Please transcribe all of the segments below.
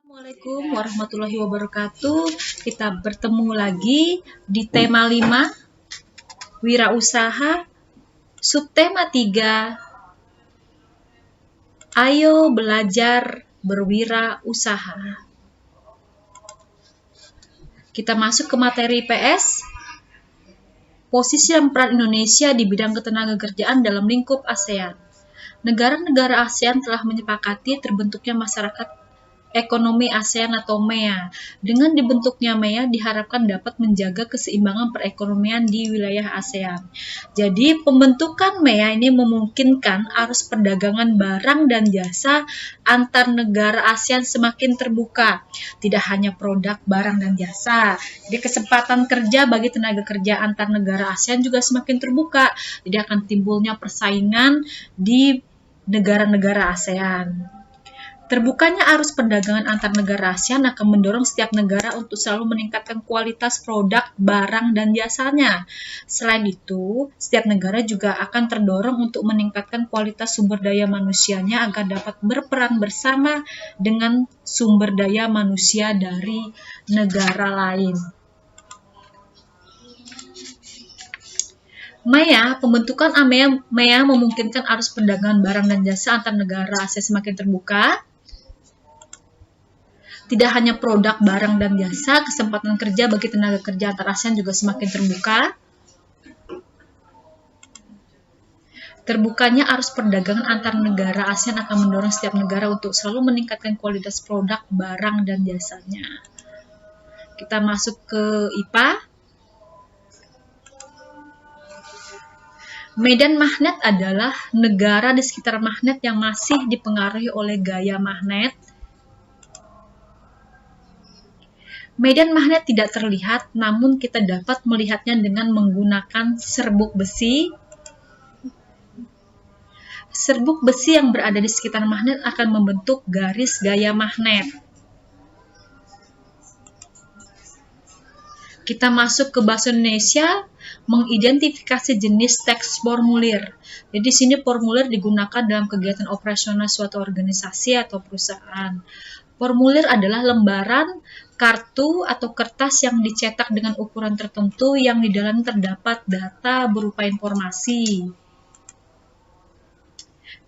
Assalamualaikum warahmatullahi wabarakatuh. Kita bertemu lagi di tema 5 wirausaha, subtema 3 ayo belajar berwirausaha. Kita masuk ke materi PS. Posisi dan peran Indonesia di bidang ketenagakerjaan dalam lingkup ASEAN. Negara-negara ASEAN telah menyepakati terbentuknya masyarakat ekonomi ASEAN atau MEA. Dengan dibentuknya MEA diharapkan dapat menjaga keseimbangan perekonomian di wilayah ASEAN. Jadi pembentukan MEA ini memungkinkan arus perdagangan barang dan jasa antar negara ASEAN semakin terbuka. Tidak hanya produk, barang, dan jasa. Jadi kesempatan kerja bagi tenaga kerja antar negara ASEAN juga semakin terbuka. Jadi akan timbulnya persaingan di negara-negara ASEAN. Terbukanya arus perdagangan antar negara ASEAN akan mendorong setiap negara untuk selalu meningkatkan kualitas produk, barang, dan jasanya. Selain itu, setiap negara juga akan terdorong untuk meningkatkan kualitas sumber daya manusianya agar dapat berperan bersama dengan sumber daya manusia dari negara lain. MEA, pembentukan MEA memungkinkan arus perdagangan barang dan jasa antar negara ASEAN semakin terbuka. Tidak hanya produk, barang, dan jasa, kesempatan kerja bagi tenaga kerja antar ASEAN juga semakin terbuka. Terbukanya arus perdagangan antar negara ASEAN akan mendorong setiap negara untuk selalu meningkatkan kualitas produk, barang, dan jasanya. Kita masuk ke IPA. Medan magnet adalah negara di sekitar magnet yang masih dipengaruhi oleh gaya magnet. Medan magnet tidak terlihat, namun kita dapat melihatnya dengan menggunakan serbuk besi. Serbuk besi yang berada di sekitar magnet akan membentuk garis gaya magnet. Kita masuk ke bahasa Indonesia, mengidentifikasi jenis teks formulir. Jadi di sini formulir digunakan dalam kegiatan operasional suatu organisasi atau perusahaan. Formulir adalah lembaran, kartu, atau kertas yang dicetak dengan ukuran tertentu yang di dalam terdapat data berupa informasi.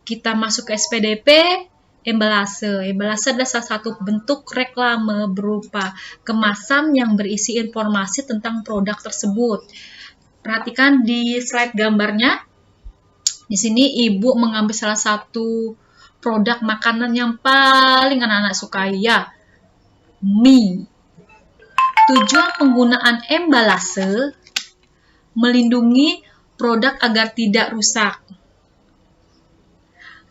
Kita masuk ke SPDP, embalase. Embalase adalah salah satu bentuk reklame berupa kemasan yang berisi informasi tentang produk tersebut. Perhatikan di slide gambarnya. Di sini ibu mengambil salah satu produk makanan yang paling anak-anak sukai, ya, mie. Tujuan penggunaan embalase melindungi produk agar tidak rusak,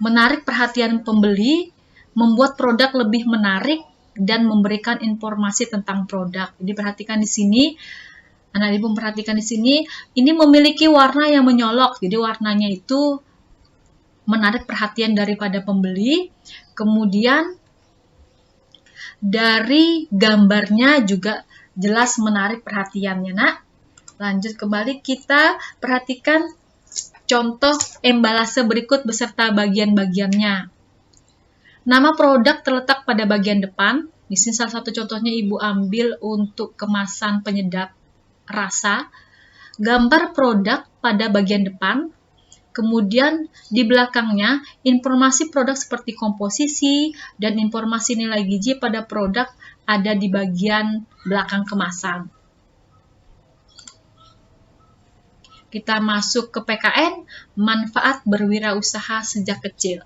menarik perhatian pembeli, membuat produk lebih menarik, dan memberikan informasi tentang produk. Jadi perhatikan di sini, anak ibu memperhatikan di sini, ini memiliki warna yang menyolok. Jadi warnanya itu menarik perhatian daripada pembeli. Kemudian dari gambarnya juga jelas menarik perhatiannya, nak. Lanjut kembali, kita perhatikan contoh embalase berikut beserta bagian-bagiannya. Nama produk terletak pada bagian depan. Di sini salah satu contohnya ibu ambil untuk kemasan penyedap rasa. Gambar produk pada bagian depan. Kemudian di belakangnya informasi produk seperti komposisi dan informasi nilai gizi pada produk ada di bagian belakang kemasan. Kita masuk ke PKN, manfaat berwirausaha sejak kecil.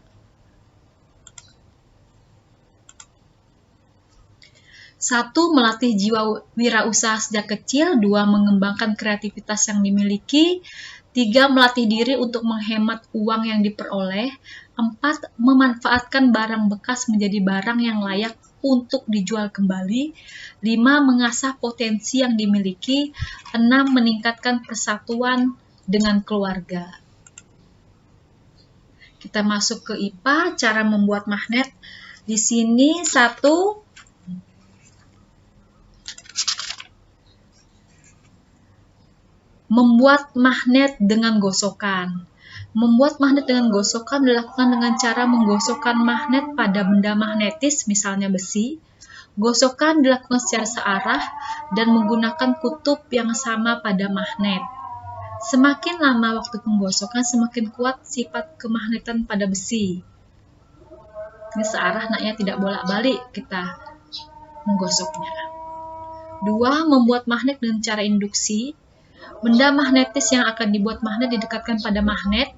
1. Melatih jiwa wirausaha sejak kecil. 2. Mengembangkan kreativitas yang dimiliki. 3. Melatih diri untuk menghemat uang yang diperoleh. 4. Memanfaatkan barang bekas menjadi barang yang layak untuk dijual kembali. 5. Mengasah potensi yang dimiliki. 6. Meningkatkan persatuan dengan keluarga. Kita masuk ke IPA, cara membuat magnet. Di sini 1. Membuat magnet dengan gosokan. Membuat magnet dengan gosokan dilakukan dengan cara menggosokkan magnet pada benda magnetis, misalnya besi. Gosokan dilakukan secara searah dan menggunakan kutub yang sama pada magnet. Semakin lama waktu penggosokan, semakin kuat sifat kemagnetan pada besi. Ini searah, naknya, tidak bolak-balik kita menggosoknya. 2. Membuat magnet dengan cara induksi. Benda magnetis yang akan dibuat magnet didekatkan pada magnet.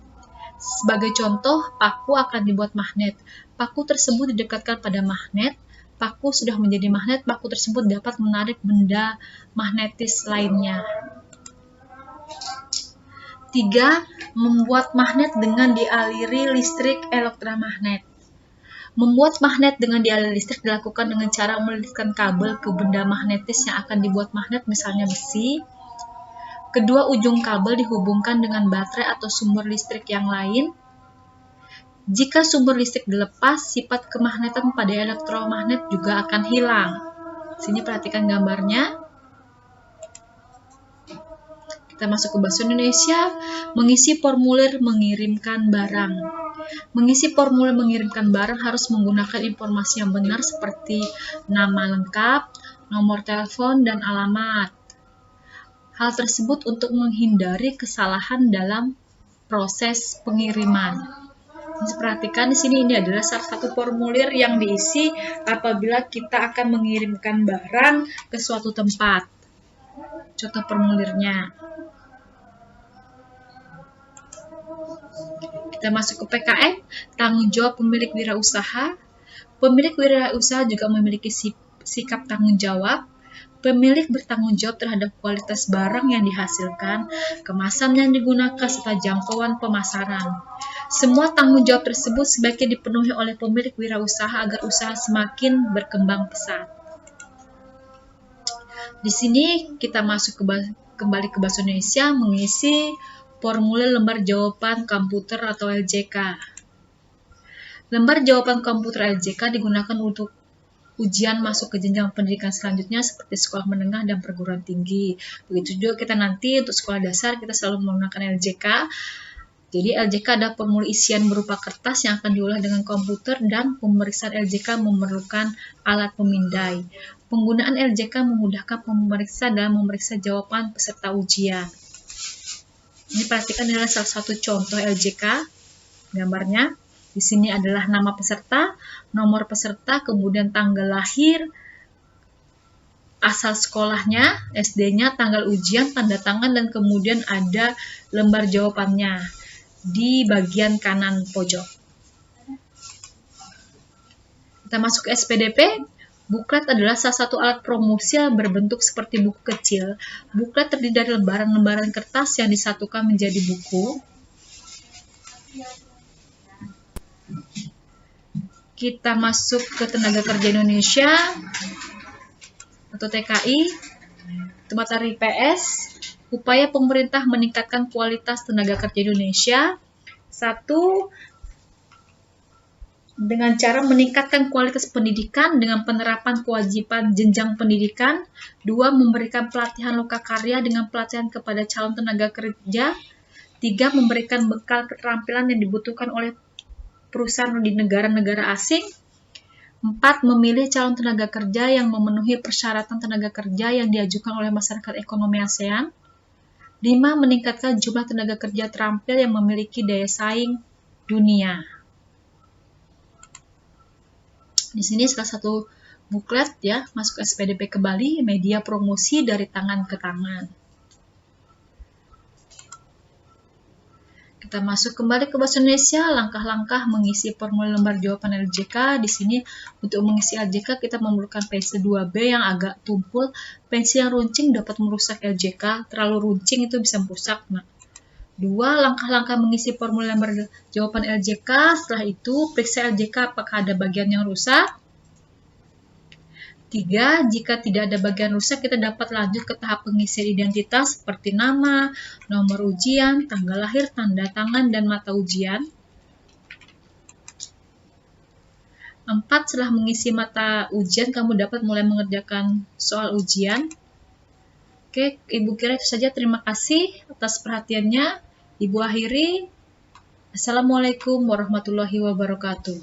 Sebagai contoh, paku akan dibuat magnet. Paku tersebut didekatkan pada magnet. Paku sudah menjadi magnet, paku tersebut dapat menarik benda magnetis lainnya. 3. Membuat magnet dengan dialiri listrik elektromagnet. Membuat magnet dengan dialiri listrik dilakukan dengan cara melilitkan kabel ke benda magnetis yang akan dibuat magnet, misalnya besi. Kedua ujung kabel dihubungkan dengan baterai atau sumber listrik yang lain. Jika sumber listrik dilepas, sifat kemagnetan pada elektromagnet juga akan hilang. Sini perhatikan gambarnya. Kita masuk ke bahasa Indonesia, mengisi formulir mengirimkan barang. Mengisi formulir mengirimkan barang harus menggunakan informasi yang benar seperti nama lengkap, nomor telepon, dan alamat. Hal tersebut untuk menghindari kesalahan dalam proses pengiriman. Perhatikan di sini, ini adalah salah satu formulir yang diisi apabila kita akan mengirimkan barang ke suatu tempat. Contoh formulirnya. Kita masuk ke PKM, tanggung jawab pemilik wirausaha. Pemilik wirausaha juga memiliki sikap tanggung jawab. Pemilik bertanggung jawab terhadap kualitas barang yang dihasilkan, kemasan yang digunakan, serta jangkauan pemasaran. Semua tanggung jawab tersebut sebaiknya dipenuhi oleh pemilik wirausaha agar usaha semakin berkembang pesat. Di sini kita masuk kembali ke bahasa Indonesia, mengisi formulir lembar jawaban komputer atau LJK. Lembar jawaban komputer LJK digunakan untuk ujian masuk ke jenjang pendidikan selanjutnya seperti sekolah menengah dan perguruan tinggi. Begitu juga kita nanti untuk sekolah dasar kita selalu menggunakan LJK. Jadi LJK ada formulir isian berupa kertas yang akan diolah dengan komputer dan pemeriksaan LJK memerlukan alat pemindai. Penggunaan LJK memudahkan pemeriksa dalam memeriksa jawaban peserta ujian. Ini perhatikan adalah salah satu contoh LJK. Gambarnya di sini adalah nama peserta, nomor peserta, kemudian tanggal lahir, asal sekolahnya, SD-nya, tanggal ujian, tanda tangan, dan kemudian ada lembar jawabannya di bagian kanan pojok. Kita masuk ke SPDP. Buklet adalah salah satu alat promosi yang berbentuk seperti buku kecil. Buklet terdiri dari lembaran-lembaran kertas yang disatukan menjadi buku. Kita masuk ke Tenaga Kerja Indonesia atau TKI, tempat dari PS. Upaya pemerintah meningkatkan kualitas tenaga kerja Indonesia. 1. Dengan cara meningkatkan kualitas pendidikan dengan penerapan kewajiban jenjang pendidikan. 2. Memberikan pelatihan lokakarya dengan pelatihan kepada calon tenaga kerja. 3. Memberikan bekal keterampilan yang dibutuhkan oleh perusahaan di negara-negara asing. 4. Memilih calon tenaga kerja yang memenuhi persyaratan tenaga kerja yang diajukan oleh masyarakat ekonomi ASEAN. 5. Meningkatkan jumlah tenaga kerja terampil yang memiliki daya saing dunia. Di sini salah satu buklet ya, masuk SPDP ke Bali, media promosi dari tangan ke tangan. Kita masuk kembali ke bahasa Indonesia, langkah-langkah mengisi formulir lembar jawaban LJK. Di sini untuk mengisi LJK kita memerlukan pensil 2B yang agak tumpul. Pensil yang runcing dapat merusak LJK, terlalu runcing itu bisa merusak. 2. Langkah-langkah mengisi formulir lembar jawaban LJK. Setelah itu periksa LJK apakah ada bagian yang rusak. 3. Jika tidak ada bagian rusak, kita dapat lanjut ke tahap pengisian identitas seperti nama, nomor ujian, tanggal lahir, tanda tangan, dan mata ujian. 4. Setelah mengisi mata ujian, kamu dapat mulai mengerjakan soal ujian. Oke, Ibu kira itu saja. Terima kasih atas perhatiannya. Ibu akhiri. Assalamualaikum warahmatullahi wabarakatuh.